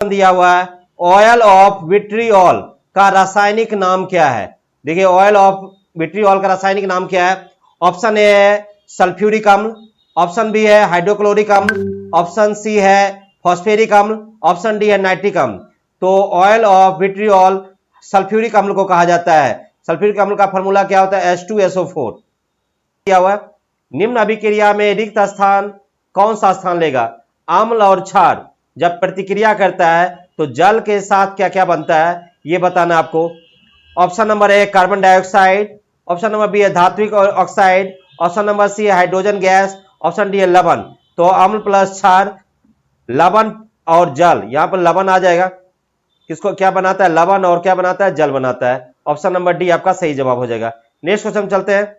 दिया हुआ है ऑयल ऑफ विट्रियोल का रासायनिक नाम क्या है। देखिए ऑयल ऑफ विट्रियोल का रासायनिक नाम क्या है। ऑप्शन ए है सल्फ्यूरिक अम्ल, ऑप्शन बी है हाइड्रोक्लोरिक अम्ल, ऑप्शन सी है फॉस्फेरिक अम्ल, ऑप्शन डी है नाइट्रिक अम्ल। तो ऑयल ऑफ विट्रियोल सल्फ्यूरिक अम्ल को कहा जाता है। सल्फ्यूरिक अम्ल का फॉर्मूला क्या होता है H2SO4। दिया हुआ निम्न अभिक्रिया में रिक्त स्थान कौन सा स्थान लेगा। अम्ल और क्षार जब प्रतिक्रिया करता है तो जल के साथ क्या क्या बनता है ये बताना आपको। Option number A carbon dioxide, option number B है धात्विक ऑक्साइड, ऑप्शन नंबर सी है हाइड्रोजन गैस, ऑप्शन डी है लवण। तो अम्ल प्लस क्षार, लवण और जल, यहां पर लवण आ जाएगा। किसको क्या बनाता है, लवण और क्या बनाता है, जल बनाता है। ऑप्शन नंबर डी आपका सही जवाब हो जाएगा। नेक्स्ट क्वेश्चन चलते हैं।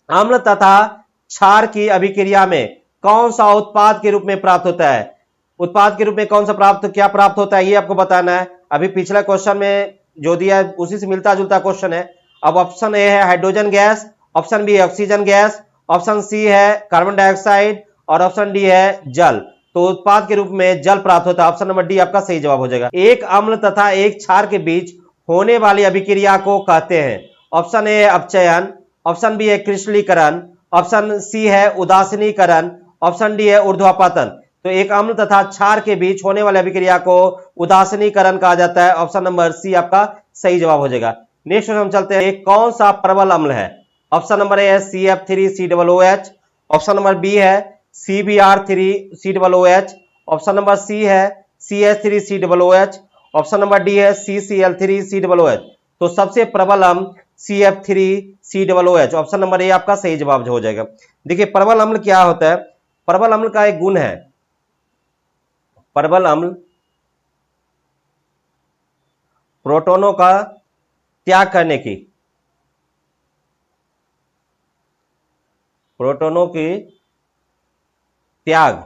अम्ल तथा क्षार की अभिक्रिया में कौन सा उत्पाद के रूप में प्राप्त होता है। उत्पाद के रूप में कौन सा क्या प्राप्त होता है ये आपको बताना है। अभी पिछला क्वेश्चन में जो दिया है उसी से मिलता जुलता क्वेश्चन है। अब ऑप्शन ए है हाइड्रोजन गैस, ऑप्शन बी है ऑक्सीजन गैस, ऑप्शन सी है कार्बन डाइऑक्साइड और ऑप्शन डी है जल। तो उत्पाद के रूप में जल प्राप्त होता है। ऑप्शन नंबर डी आपका सही जवाब हो जाएगा। एक अम्ल तथा एक क्षार के बीच होने वाली अभिक्रिया को कहते हैं। ऑप्शन ए है अपचयन, ऑप्शन बी है क्रिस्टलीकरण, ऑप्शन सी है उदासीनीकरण, ऑप्शन डी है ऊर्ध्वपतन। तो एक अम्ल तथा क्षार के बीच होने वाली अभिक्रिया को उदासीनीकरण कहा जाता है। ऑप्शन नंबर सी आपका सही जवाब हो जाएगा। नेक्स्ट हम चलते हैं। कौन सा प्रबल अम्ल है। ऑप्शन नंबर ए है CF3COOH, ऑप्शन नंबर बी है CBr3COOH, ऑप्शन नंबर सी है CH3COOH, ऑप्शन नंबर डी है CCl3COOH। तो सबसे प्रबल अम्ल CF3COOH, ऑप्शन नंबर ए आपका सही जवाब हो जाएगा। देखिए प्रबल अम्ल क्या होता है। प्रबल अम्ल का एक गुण है, प्रबल अम्ल प्रोटोनों का त्याग करने की, प्रोटोनों की त्याग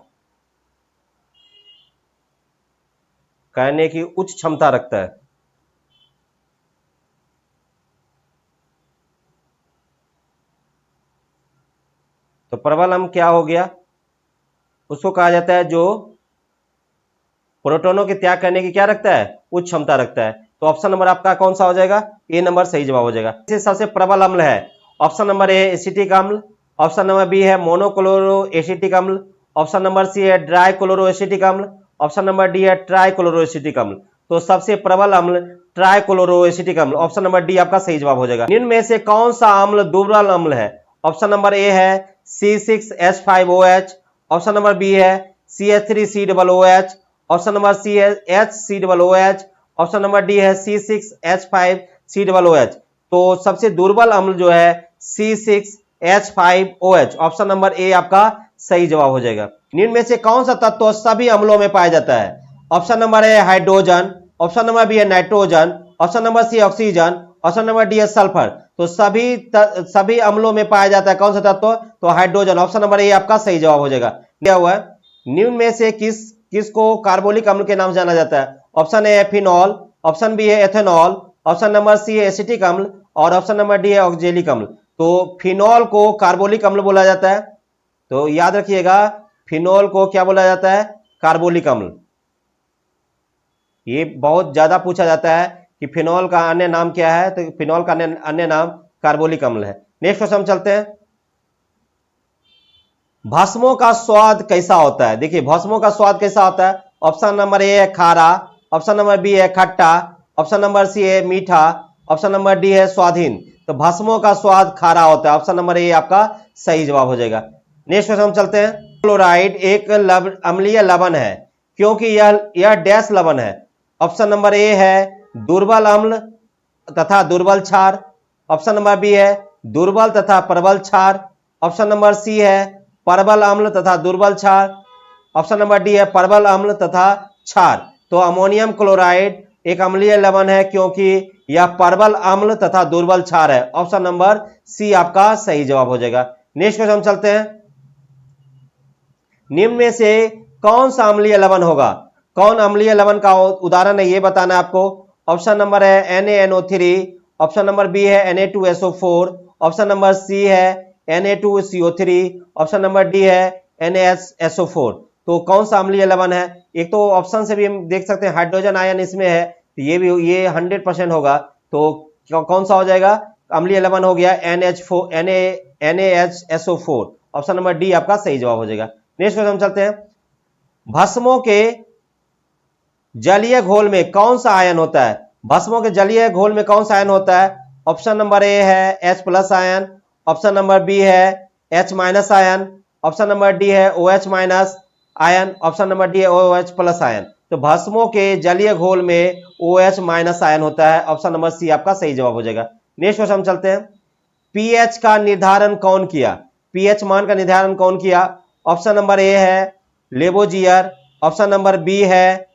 करने की उच्च क्षमता रखता है। तो प्रबल अम्ल क्या हो गया, उसको कहा जाता है जो प्रोटोनों के त्याग करने की क्या रखता है, उच्च क्षमता रखता है। तो ऑप्शन नंबर आपका कौन सा हो जाएगा, ए नंबर सही जवाब हो जाएगा। सबसे प्रबल अम्ल है ऑप्शन नंबर ए एसिटिक अम्ल, ऑप्शन नंबर बी है मोनोक्लोरो एसिटिक अम्ल, ऑप्शन नंबर सी है ट्राइक्लोरो एसिटिक अम्ल, ऑप्शन नंबर डी है ट्राइक्लोरो एसिटिक अम्ल। तो सबसे प्रबल अम्ल ट्राइक्लोरो एसिटिक अम्ल, ऑप्शन नंबर डी आपका सही जवाब हो जाएगा। निम्न में से कौन सा अम्ल दुर्बल अम्ल है। ऑप्शन नंबर ए है C6H5OH, ऑप्शन नंबर बी है CH3COOH, ऑप्शन नंबर सी है HCOOH, ऑप्शन नंबर डी है C6H5COOH। तो सबसे दुर्बल अम्ल जो है C6H5OH, ऑप्शन नंबर ए आपका सही जवाब हो जाएगा। निम्न में से कौन सा तत्व सभी अम्लों में पाया जाता है। Option number A hydrogen, option number B है nitrogen, option number C oxygen, option number D है सल्फर। तो सभी अम्लों में पाया जाता है कौन सा तत्व, तो हाइड्रोजन, ऑप्शन नंबर ए आपका सही जवाब हो जाएगा। क्या हुआ है, निम्न में से किसको कार्बोलिक अम्ल के नाम से जाना जाता है। ऑप्शन ए है फिनॉल, ऑप्शन बी है एथेनॉल, ऑप्शन नंबर सी है एसिटिक अम्ल और ऑप्शन नंबर डी है ऑक्जेलिक अम्ल। तो फिनॉल को कार्बोलिक अम्ल बोला जाता है। तो याद रखिएगा फिनॉल को क्या बोला जाता है, कार्बोलिक अम्ल। ये बहुत ज्यादा पूछा जाता है कि फिनॉल का अन्य नाम क्या है, तो फिनॉल का अन्य नाम कार्बोलिक अम्ल है। नेक्स्ट क्वेश्चन चलते हैं। भस्मों का स्वाद कैसा होता है। देखिए भस्मों का स्वाद कैसा होता है। ऑप्शन नंबर ए है खारा, ऑप्शन नंबर बी है खट्टा, ऑप्शन नंबर सी है मीठा, ऑप्शन नंबर डी है स्वादहीन। तो भस्मों का स्वाद खारा होता है। ऑप्शन नंबर ए आपका सही जवाब हो जाएगा। नेक्स्ट क्वेश्चन चलते हैं। क्लोराइड एक अम्लीय लवण है क्योंकि यह डैश लवण है। ऑप्शन नंबर ए है दुर्बल अम्ल तथा दुर्बल क्षार, ऑप्शन नंबर बी है दुर्बल तथा प्रबल क्षार, ऑप्शन नंबर सी है प्रबल अम्ल तथा दुर्बल क्षार, ऑप्शन नंबर डी है प्रबल अम्ल तथा क्षार। तो अमोनियम क्लोराइड एक अम्लीय लवण है क्योंकि यह प्रबल अम्ल तथा दुर्बल क्षार है। ऑप्शन नंबर सी आपका सही जवाब हो जाएगा। नेक्स्ट क्वेश्चन चलते हैं। निम्न में से कौन सा अम्लीय लवण होगा, कौन अम्लीय लवण का उदाहरण है ये बताना है आपको। ऑप्शन नंबर है NaNO3, ऑप्शन नंबर बी है Na2SO4, ऑप्शन नंबर सी है Na2CO3, ऑप्शन नंबर डी है NaSO4। तो कौन सा अम्लीय लवण है? एक तो ऑप्शन से भी हम देख सकते हैं हाइड्रोजन आयन इसमें है, तो ये 100% होगा। तो कौन सा हो जाएगा? अम्लीय लवण हो गया NH4 NaHSO4। Option number D आपका सही जवाब हो जाएगा। नेक्स्ट क्वेश्चन चलते हैं। भस्मों के जलीय घोल में कौन सा आयन होता है? भस्मों के जलीय घोल में कौन सा आयन होता है? ऑप्शन नंबर ए है H+ ion, option number B है H- ion, option number D है OH- ion, option number D है OH+ आयन। तो भस्मों के जलीय घोल में OH- आयन होता है। ऑप्शन नंबर सी आपका सही जवाब हो जाएगा। नेक्स्ट क्वेश्चन चलते हैं। पीएच का निर्धारण कौन किया? पीएच मान का निर्धारण कौन किया? ऑप्शन नंबर ए है लेबोजियर, ऑप्शन नंबर बी है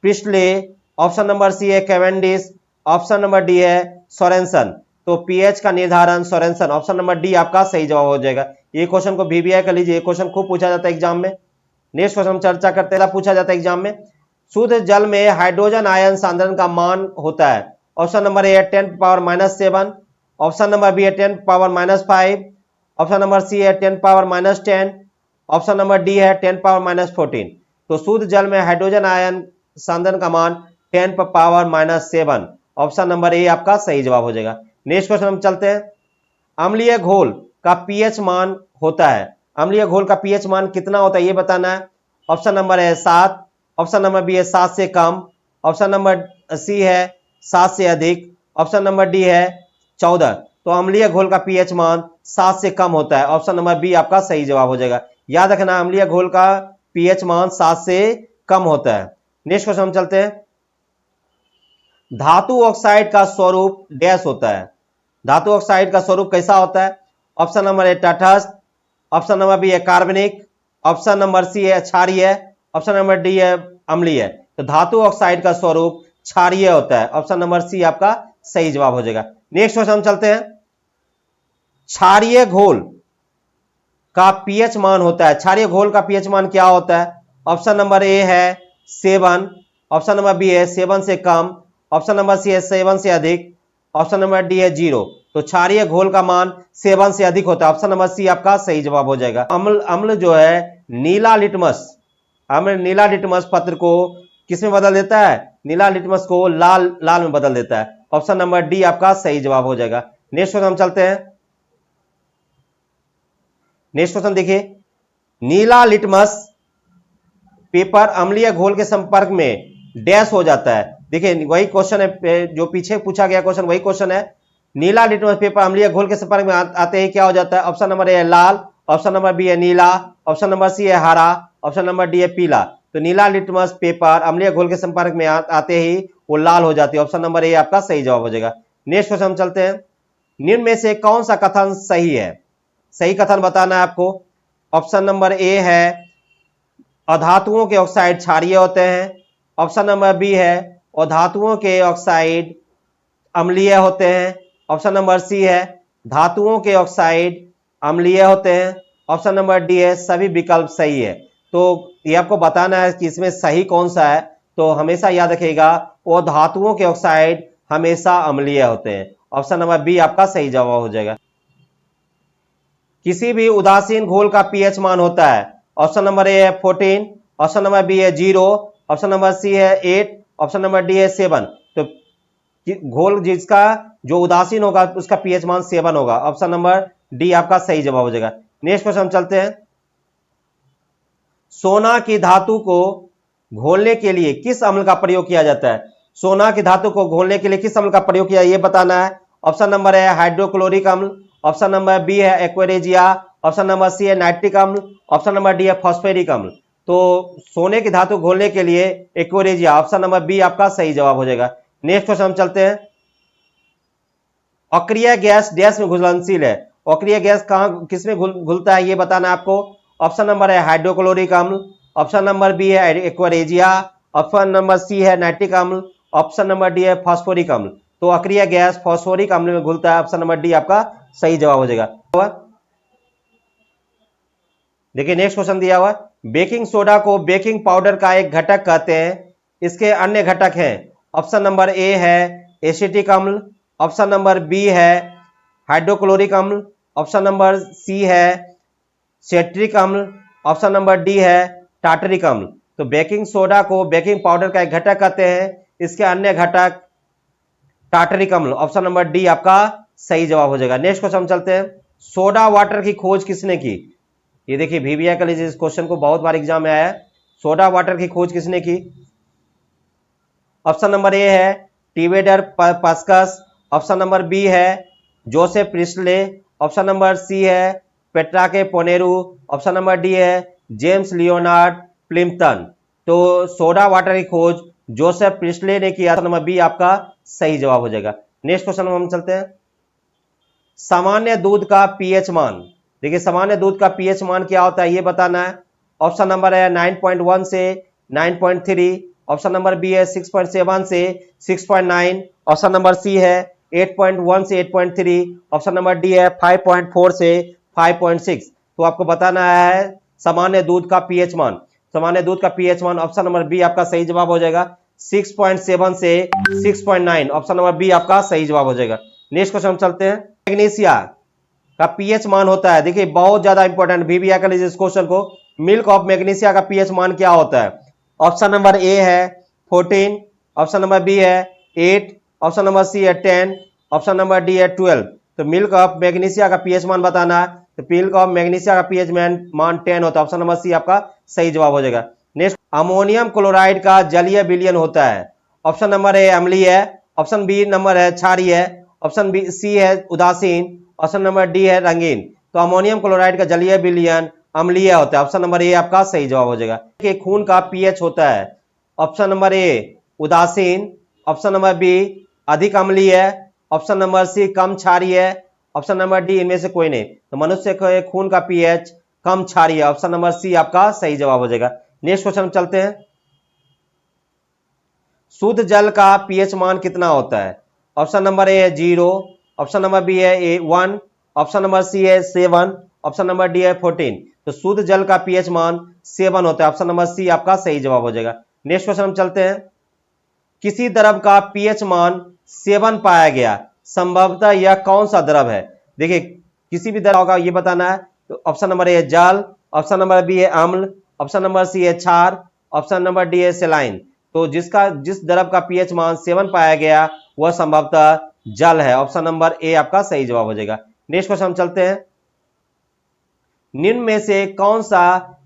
प्रिस्टले, ऑप्शन नंबर सी है कैवेंडिश, ऑप्शन नंबर डी है सोरेनसन। तो पीएच का निर्धारण सोरेनसन, ऑप्शन नंबर डी आपका सही जवाब हो जाएगा। ये क्वेश्चन को VBI कर लीजिए, ये क्वेश्चन खूब पूछा जाता है एग्जाम में। नेक्स्ट क्वेश्चन चर्चा करते हैं, पूछा जाता है एग्जाम में। शुद्ध जल में हाइड्रोजन आयन सांद्रण का मान होता है। Option number A 10⁻⁷, option number B है 10⁻⁵, ऑप्शन नंबर सी है 10⁻⁻10, ऑप्शन नंबर डी है 10⁻⁻14। तो शुद्ध जल में हाइड्रोजन आयन सांद्रण का मान 10⁻⁷। ऑप्शन नंबर ए आपका सही जवाब हो जाएगा। नेक्स्ट क्वेश्चन हम चलते हैं। अम्लीय घोल का पीएच मान होता है। अम्लीय घोल का पीएच मान कितना होता है ये बताना है। ऑप्शन नंबर है 7, ऑप्शन नंबर बी है 7 से कम, ऑप्शन नंबर सी है 7 से अधिक, ऑप्शन नंबर डी है 14। तो अम्लीय घोल का पीएच मान 7 से कम होता है। ऑप्शन नंबर बी आपका सही जवाब हो जाएगा। याद रखना अम्लीय घोल का पीएच मान 7 से कम होता है। नेक्स्ट क्वेश्चन हम चलते हैं। धातु ऑक्साइड का स्वरूप डैश होता है। धातु ऑक्साइड का स्वरूप कैसा होता है? ऑप्शन नंबर ए तटस्थ, ऑप्शन नंबर बी है कार्बनिक, ऑप्शन नंबर सी है क्षारीय, ऑप्शन नंबर डी है अम्लीय। तो धातु ऑक्साइड का स्वरूप क्षारीय होता है। ऑप्शन नंबर सी आपका सही जवाब हो जाएगा। नेक्स्ट क्वेश्चन हम चलते हैं। क्षारीय घोल का पीएच मान होता है। क्षारीय घोल का पीएच मान क्या होता है? ऑप्शन नंबर ए है 7, ऑप्शन नंबर बी है 7 से कम, ऑप्शन नंबर सी है 7 से अधिक, ऑप्शन नंबर डी है 0। तो क्षारीय घोल का मान 7 से अधिक होता है। ऑप्शन नंबर सी आपका सही जवाब हो जाएगा। अम्ल अम्ल जो है नीला लिटमस, अम्ल नीला लिटमस पत्र को किस में बदल देता है? नीला लिटमस को लाल लाल में बदल देता है। ऑप्शन नंबर डी आपका सही जवाब हो जाएगा। नेक्स्ट क्वेश्चन हम चलते हैं। नेक्स्ट क्वेश्चन देखिए। नीला लिटमस पेपर अम्लीय घोल के संपर्क में डैश हो जाता है। देखिए वही क्वेश्चन है जो पीछे पूछा गया क्वेश्चन, वही क्वेश्चन है। नीला लिटमस पेपर अम्लीय घोल के संपर्क में आते ही क्या हो जाता है? ऑप्शन नंबर ए है लाल, ऑप्शन नंबर बी है नीला, ऑप्शन नंबर सी है हरा, ऑप्शन नंबर डी है पीला। तो नीला लिटमस पेपर अम्लीय घोल के संपर्क में आते ही वो लाल हो जाती है। ऑप्शन नंबर ए आपका सही जवाब हो जाएगा। नेक्स्ट क्वेश्चन हम चलते हैं। निम्न में से कौन सा कथन सही है? सही कथन बताना है आपको। ऑप्शन नंबर ए है अधातुओं के ऑक्साइड क्षारीय होते हैं, ऑप्शन नंबर बी है अधातुओं के ऑक्साइड अम्लीय होते हैं, ऑप्शन नंबर सी है धातुओं के ऑक्साइड अम्लीय होते हैं, ऑप्शन नंबर डी है सभी विकल्प सही है। तो ये आपको बताना है कि इसमें सही कौन सा है। तो हमेशा याद रखिएगा वो धातुओं के ऑक्साइड हमेशा अम्लीय होते हैं। ऑप्शन नंबर बी आपका सही जवाब हो जाएगा। किसी भी उदासीन घोल का पीएच मान होता है। ऑप्शन नंबर ए है 14, ऑप्शन नंबर बी है 0, ऑप्शन नंबर सी है 8, ऑप्शन नंबर डी है 7। तो घोल जिसका जो उदासीन होगा उसका पीएच मान 7 होगा। ऑप्शन नंबर डी आपका सही जवाब हो जाएगा। नेक्स्ट क्वेश्चन चलते हैं। सोना की धातु को घोलने के लिए किस अम्ल का प्रयोग किया जाता है? सोना की धातु को घोलने के लिए किस अम्ल का प्रयोग किया ये बताना है। ऑप्शन नंबर है हाइड्रोक्लोरिक अम्ल, ऑप्शन नंबर बी है एक्वेरेजिया, ऑप्शन नंबर सी है नाइट्रिक अम्ल, ऑप्शन नंबर डी है फॉस्फेरिक अम्ल। तो सोने की धातु घोलने के लिए एक्वेरेजिया, ऑप्शन नंबर बी आपका सही जवाब हो जाएगा। नेक्स्ट क्वेश्चन हम चलते हैं। अक्रिय गैस डैश में घुलनशील है। अक्रिय गैस कहां किस में घुलता है ये बताना है आपको। ऑप्शन नंबर है हाइड्रोक्लोरिक अम्ल, ऑप्शन नंबर बी है एक्वेरेजिया, ऑप्शन नंबर सी है नाइट्रिक अम्ल, ऑप्शन नंबर डी है फॉस्फोरिक अम्ल। तो अक्रिय गैस फॉस्फोरिक अम्ल में घुलता है। ऑप्शन नंबर डी आपका सही जवाब हो जाएगा। देखिए नेक्स्ट क्वेश्चन दिया हुआ बेकिंग सोडा को बेकिंग पाउडर का एक घटक कहते हैं। इसके अन्य घटक हैं। ऑप्शन नंबर ए है एसिटिक अम्ल, ऑप्शन नंबर बी है हाइड्रोक्लोरिक अम्ल, ऑप्शन नंबर सी है सेट्रिक अम्ल, ऑप्शन नंबर डी है टार्टरिक अम्ल। तो बेकिंग सोडा को बेकिंग पाउडर का एक घटक कहते हैं, इसके अन्य घटक टार्टरिक अम्ल। ऑप्शन नंबर डी आपका सही जवाब हो जाएगा। नेक्स्ट क्वेश्चन चलते हैं, सोडा वाटर की खोज किसने की? ये देखिए VBI का लीजिए, इस क्वेश्चन को बहुत बार एग्जाम में आया है। सोडा वाटर की खोज किसने की? ऑप्शन नंबर ए है टिवेडर पास्कस, ऑप्शन नंबर बी है Joseph Priestley, option number C है पेट्राके पोनेरू, ऑप्शन नंबर डी है जेम्स लियोनार्ड प्लिम्पटन। तो सोडा वाटर की खोज जोसेफ प्रिस्ले ने किया। ऑप्शन नंबर बी आपका सही जवाब हो जाएगा। नेक्स्ट क्वेश्चन हम चलते हैं, सामान्य दूध का पीएच मान। देखिए सामान्य दूध का पीएच मान क्या होता है ये बताना है। ऑप्शन नंबर है 9.1 से 9.3, ऑप्शन नंबर बी है 6.7 से 6.9, ऑप्शन नंबर सी है 8.1 से 8.3, ऑप्शन नंबर डी है 5.4 से 5.6। तो आपको बताना है सामान्य दूध का पीएच मान। सामान्य दूध का पीएच मान ऑप्शन नंबर बी आपका सही जवाब हो जाएगा, 6.7 से 6.9, ऑप्शन नंबर बी आपका सही जवाब हो जाएगा। नेक्स्ट क्वेश्चन चलते हैं, मैग्नीशिया का पीएच मान होता है, देखिए बहुत ज्यादा इंपॉर्टेंट VBI का लीजिए इस क्वेश्चन को, मिल्क ऑफ मैग्नीशिया का पीएच मान क्या होता है? ऑप्शन नंबर ए है 14, ऑप्शन नंबर बी है 8, ऑप्शन नंबर सी है 10, ऑप्शन नंबर डी है 12। तो मिल्क ऑफ मैग्नीशिया का पीएच मान बताना है, तो मिल्क ऑफ मैग्नीशिया का पीएच मान 10 होता है, ऑप्शन नंबर सी आपका सही जवाब हो जाएगा। नेक्स्ट, अमोनियम क्लोराइड का जलीय विलयन होता है। ऑप्शन नंबर ए अम्लीय है, ऑप्शन बी नंबर है क्षारीय है, ऑप्शन बी सी है उदासीन, ऑप्शन नंबर डी है रंगीन। तो अमोनियम क्लोराइड का जलीय विलयन अम्लीय होता है, ऑप्शन नंबर ए आपका सही जवाब हो जाएगा। कि खून का पीएच होता है, ऑप्शन नंबर ए उदासीन, ऑप्शन नंबर बी अधिक अम्लीय, ऑप्शन नंबर सी कम क्षारीय, ऑप्शन नंबर डी इनमें से कोई नहीं। तो मनुष्य के खून का पीएच कम क्षारीय, ऑप्शन नंबर सी आपका सही जवाब हो जाएगा। नेक्स्ट क्वेश्चन चलते हैं, शुद्ध जल का पीएच मान कितना होता है? ऑप्शन नंबर ए है 0, ऑप्शन नंबर बी है 1, ऑप्शन नंबर सी है 7, ऑप्शन नंबर डी है 14। तो शुद्ध जल का पीएच मान 7 होता है, ऑप्शन नंबर सी आपका सही जवाब हो जाएगा। नेक्स्ट क्वेश्चन हम चलते हैं, किसी द्रव का पीएच मान 7 पाया गया, संभवतः यह कौन सा द्रव है? देखिए किसी भी द्रव का ये बताना है। तो ऑप्शन नंबर ए है जल, ऑप्शन नंबर बी है अम्ल, ऑप्शन नंबर सी है क्षार, ऑप्शन नंबर डी है सेलाइन। तो जिस द्रव का पीएच मान 7 पाया गया वह संभवतः जल है, ऑप्शन नंबर ए आपका सही जवाब हो जाएगा। नेक्स्ट क्वेश्चन हम चलते हैं, निम्न में से कौन सा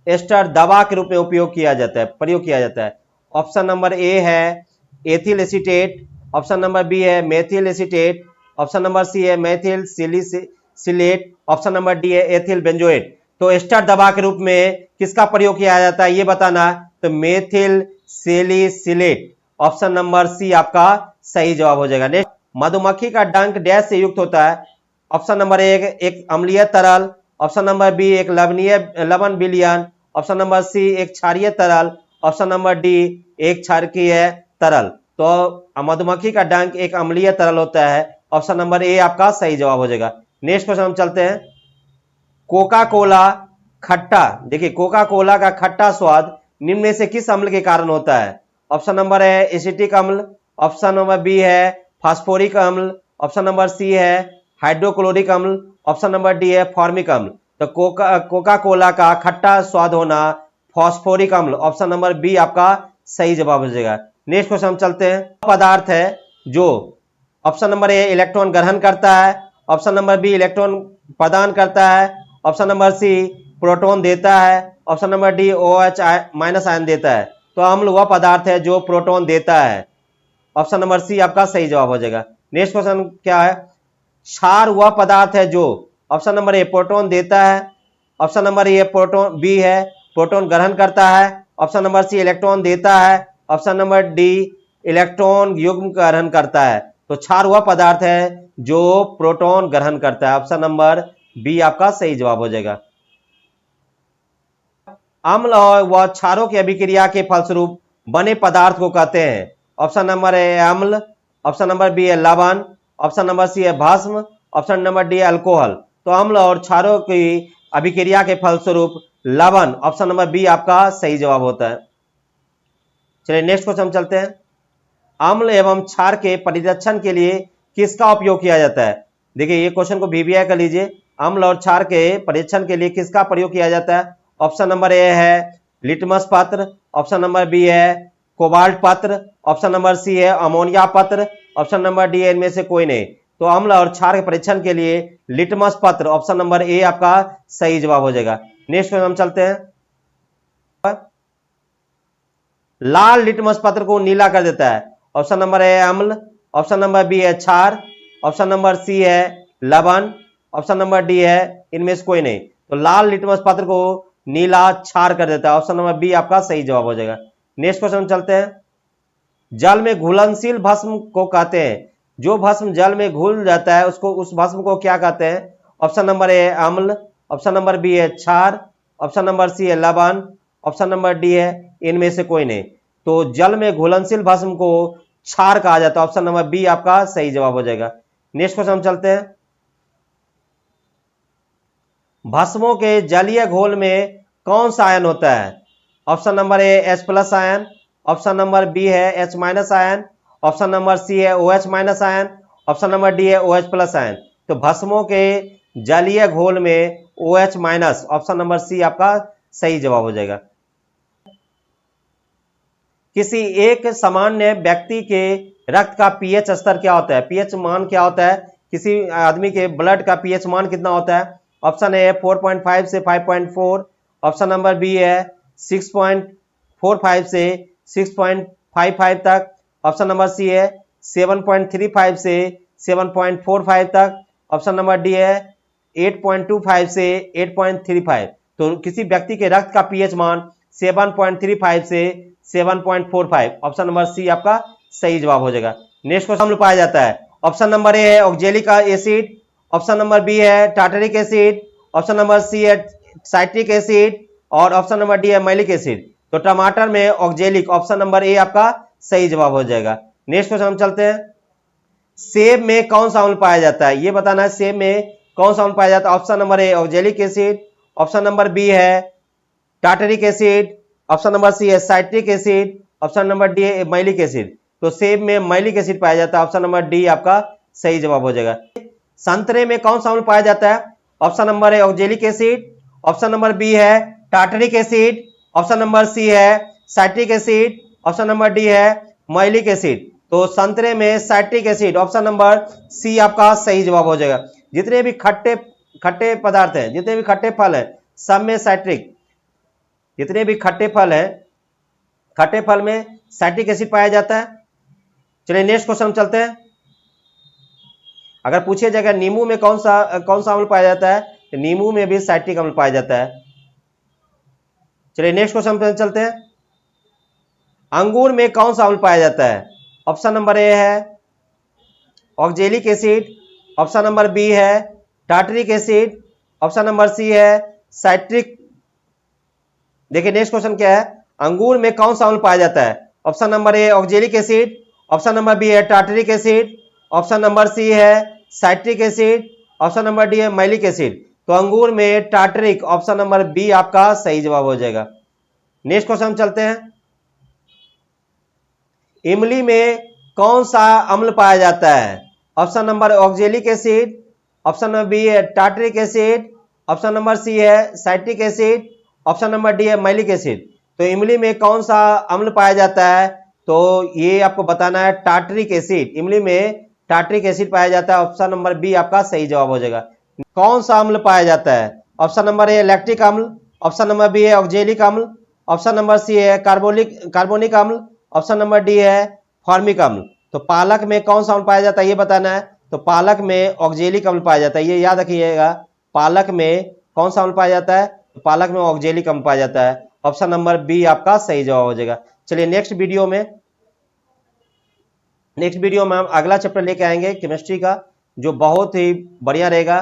एस्टर दवा के रूप में प्रयोग किया जाता है? ऑप्शन नंबर ए है ethyl acetate, option number B है methyl acetate, option number C है methyl salicylate, option number D है एथिल बेंजोएट। तो एस्टर दवा के रूप में किसका प्रयोग किया जाता है ये बताना, तो methyl salicylate, option number C आपका सही जवाब हो जाएगा। नेक्स्ट, मधुमक्खी का डंक डैश से युक्त होता है? ऑप्शन नंबर एक अम्लीय तरल, ऑप्शन नंबर बी एक लवण विलयन, ऑप्शन नंबर सी एक क्षारीय तरल, ऑप्शन नंबर डी एक क्षारकीय तरल। तो मधुमक्खी का डंक एक अम्लीय तरल होता है, ऑप्शन नंबर ए आपका सही जवाब हो जाएगा। नेक्स्ट क्वेश्चन हम चलते हैं, कोका कोला खट्टा, देखिए कोका कोला का खट्टा स्वाद निम्न में से किस अम्ल के कारण होता है? ऑप्शन नंबर है एसिटिक अम्ल, ऑप्शन नंबर बी है फास्फोरिक अम्ल, ऑप्शन नंबर सी है हाइड्रोक्लोरिक अम्ल, ऑप्शन नंबर डी है फॉर्मिक अम्ल। तो कोका कोला का खट्टा स्वाद होना फास्फोरिक अम्ल, ऑप्शन नंबर बी आपका सही जवाब हो जाएगा। नेक्स्ट क्वेश्चन हम चलते हैं, पदार्थ है जो ऑप्शन नंबर ए इलेक्ट्रॉन ग्रहण करता है, ऑप्शन नंबर बी इलेक्ट्रॉन प्रदान करता है, ऑप्शन नंबर सी प्रोटॉन देता है, option number D OH minus ion देता है। तो अम्ल वह पदार्थ है जो प्रोटॉन देता है, ऑप्शन नंबर सी आपका सही जवाब हो जाएगा। नेक्स्ट क्वेश्चन क्या है, क्षार वह पदार्थ है जो ऑप्शन नंबर ए प्रोटॉन देता है, option number A proton B है प्रोटॉन ग्रहण करता है, ऑप्शन नंबर सी इलेक्ट्रॉन देता है, ऑप्शन नंबर डी इलेक्ट्रॉन युग्म ग्रहण करता है। तो क्षार वह पदार्थ है जो प्रोटॉन ग्रहण करता है, ऑप्शन नंबर बी आपका सही जवाब हो जाएगा। अम्ल और व क्षारों की अभिक्रिया के फलस्वरूप बने पदार्थ को कहते हैं? ऑप्शन नंबर ए अम्ल, ऑप्शन नंबर बी है लवण, ऑप्शन नंबर सी है भस्म, ऑप्शन नंबर डी है अल्कोहल। तो अम्ल और क्षारों की अभिक्रिया के फलस्वरूप लवण, ऑप्शन नंबर बी आपका सही जवाब होता है। चलिए नेक्स्ट क्वेश्चन हम चलते हैं, अम्ल एवं क्षार के परिरक्षण के लिए किसका उपयोग किया जाता है? देखिए ये क्वेश्चन को VBI कर लीजिए, अम्ल और क्षार के परीक्षण के लिए किसका प्रयोग किया जाता है? ऑप्शन नंबर ए है लिटमस पत्र, ऑप्शन नंबर बी है कोबाल्ट पत्र, ऑप्शन नंबर सी है अमोनिया पत्र, ऑप्शन नंबर डी है इनमें से कोई नहीं। तो अम्ल और क्षार के परीक्षण के लिए लिटमस पत्र, ऑप्शन नंबर ए आपका सही जवाब हो जाएगा। नेक्स्ट क्वेश्चन हम चलते हैं। लाल लिटमस पत्र को नीला कर देता है, ऑप्शन नंबर ए अम्ल, ऑप्शन नंबर बी है क्षार, ऑप्शन नंबर सी है लवण, ऑप्शन नंबर डी है इनमें से कोई नहीं। तो लाल लिटमस पत्र को नीला क्षार कर देता है, ऑप्शन नंबर बी आपका सही जवाब हो जाएगा। नेक्स्ट क्वेश्चन चलते हैं। जल में घुलनशील भस्म को कहते हैं, जो भस्म जल में घुल जाता है उसको, उस भस्म को क्या कहते हैं? ऑप्शन नंबर ए अम्ल, ऑप्शन नंबर बी है क्षार, ऑप्शन नंबर सी है लवण, ऑप्शन नंबर डी है इनमें से कोई नहीं। तो जल में घुलनशील भस्म को क्षार कहा जाता है, ऑप्शन नंबर बी आपका सही जवाब हो जाएगा। नेक्स्ट क्वेश्चन हम चलते हैं। भस्मों के जलीय घोल में कौन सा आयन होता है? Option number A H plus ion, option number B है H minus ion, option number C है OH minus ion, option number D है OH प्लस आयन। तो भस्मों के जलीय घोल में OH minus, option number C आपका सही जवाब हो जाएगा। किसी एक सामान्य व्यक्ति के रक्त का पीएच स्तर क्या होता है? पीएच मान क्या होता है? किसी आदमी के ब्लड का पीएच मान कितना होता है? ऑप्शन ए 4.5 से 5.4, ऑप्शन नंबर बी है 6.45 से 6.55 तक, ऑप्शन नंबर सी है 7.35 से 7.45 तक, ऑप्शन नंबर डी है 8.25 से 8.35। तो किसी व्यक्ति के रक्त का पीएच मान 7.35 से 7.45, ऑप्शन नंबर सी आपका सही जवाब हो जाएगा। नेक्स्ट क्वेश्चन अम्ल पाया जाता है, ऑप्शन नंबर ए है oxalic acid, option number B है tartaric acid, option number C है साइट्रिक एसिड और ऑप्शन नंबर डी है मैलिक एसिड। तो टमाटर में ऑक्जेलिक, ऑप्शन नंबर ए आपका सही जवाब हो जाएगा। नेक्स्ट क्वेश्चन हम चलते हैं। सेब में कौन सा अम्ल पाया जाता है? ये बताना है सेब में कौन सा अम्ल पाया जाता है। Option number A oxalic acid, option number B है tartaric acid, option number C है citric acid, option number D है मैलिक एसिड। तो सेब में मैलिक एसिड पाया जाता है, ऑप्शन नंबर डी आपका सही जवाब हो जाएगा। संतरे में कौन सा अम्ल पाया जाता है? ऑप्शन नंबर है oxalic acid, option number B है tartaric acid, option number C है citric acid, option number D है मैलिक एसिड। तो संतरे में citric acid, option number C आपका सही जवाब हो जाएगा। जितने भी खट्टे पदार्थ हैं, जितने भी खट्टे फल हैं, सब में साइट्रिक, जितने भी खट्टे फल हैं, खट्टे फल में साइट्रिक एसिड पाया जाता है। चलिए नेक्स्ट क्वेश्चन चलते हैं। अगर पूछे जाएगा नींबू में कौन सा अम्ल पाया जाता है, तो नींबू में भी साइट्रिक अम्ल पाया जाता है। चलिए नेक्स्ट क्वेश्चन पे चलते हैं। अंगूर में कौन सा अम्ल पाया जाता है? ऑप्शन नंबर ए है oxalic acid, option number B है tartaric acid, option number C है साइट्रिक। देखिए नेक्स्ट क्वेश्चन क्या है, अंगूर में कौन सा अम्ल पाया जाता है? Option number A oxalic acid, option number B है tartaric acid, option number C है citric acid, option number D है मैलिक एसिड। तो अंगूर में टार्टरिक, ऑप्शन नंबर बी आपका सही जवाब हो जाएगा। नेक्स्ट क्वेश्चन चलते हैं। इमली में कौन सा अम्ल पाया जाता है? Option number oxalic acid, option number B है tartaric acid, option number C है citric acid, option number D है मैलिक एसिड। तो इमली में कौन सा अम्ल पाया जाता है? तो ये आपको बताना है टार्टरिक एसिड। इमली में टार्टरिक एसिड पाया जाता है, ऑप्शन नंबर बी आपका सही जवाब हो जाएगा। कौन सा अम्ल पाया जाता है? ऑप्शन नंबर ए लैक्टिक अम्ल, ऑप्शन नंबर बी है ऑक्जेलिक अम्ल, ऑप्शन नंबर सी है कार्बोनिक अम्ल, ऑप्शन नंबर डी है फॉर्मिक अम्ल। तो पालक में कौन सा अम्ल पाया जाता है ये बताना है। तो पालक में ऑक्जेलिक अम्ल पाया जाता है, ये याद रखिएगा। पालक में कौन सा अम्ल पाया जाता है? तो पालक में ऑक्जेलिक अम्ल पाया जाता है, ऑप्शन नंबर बी आपका सही जवाब हो जाएगा। चलिए नेक्स्ट वीडियो में हम अगला चैप्टर लेके आएंगे केमिस्ट्री का, जो बहुत ही बढ़िया रहेगा।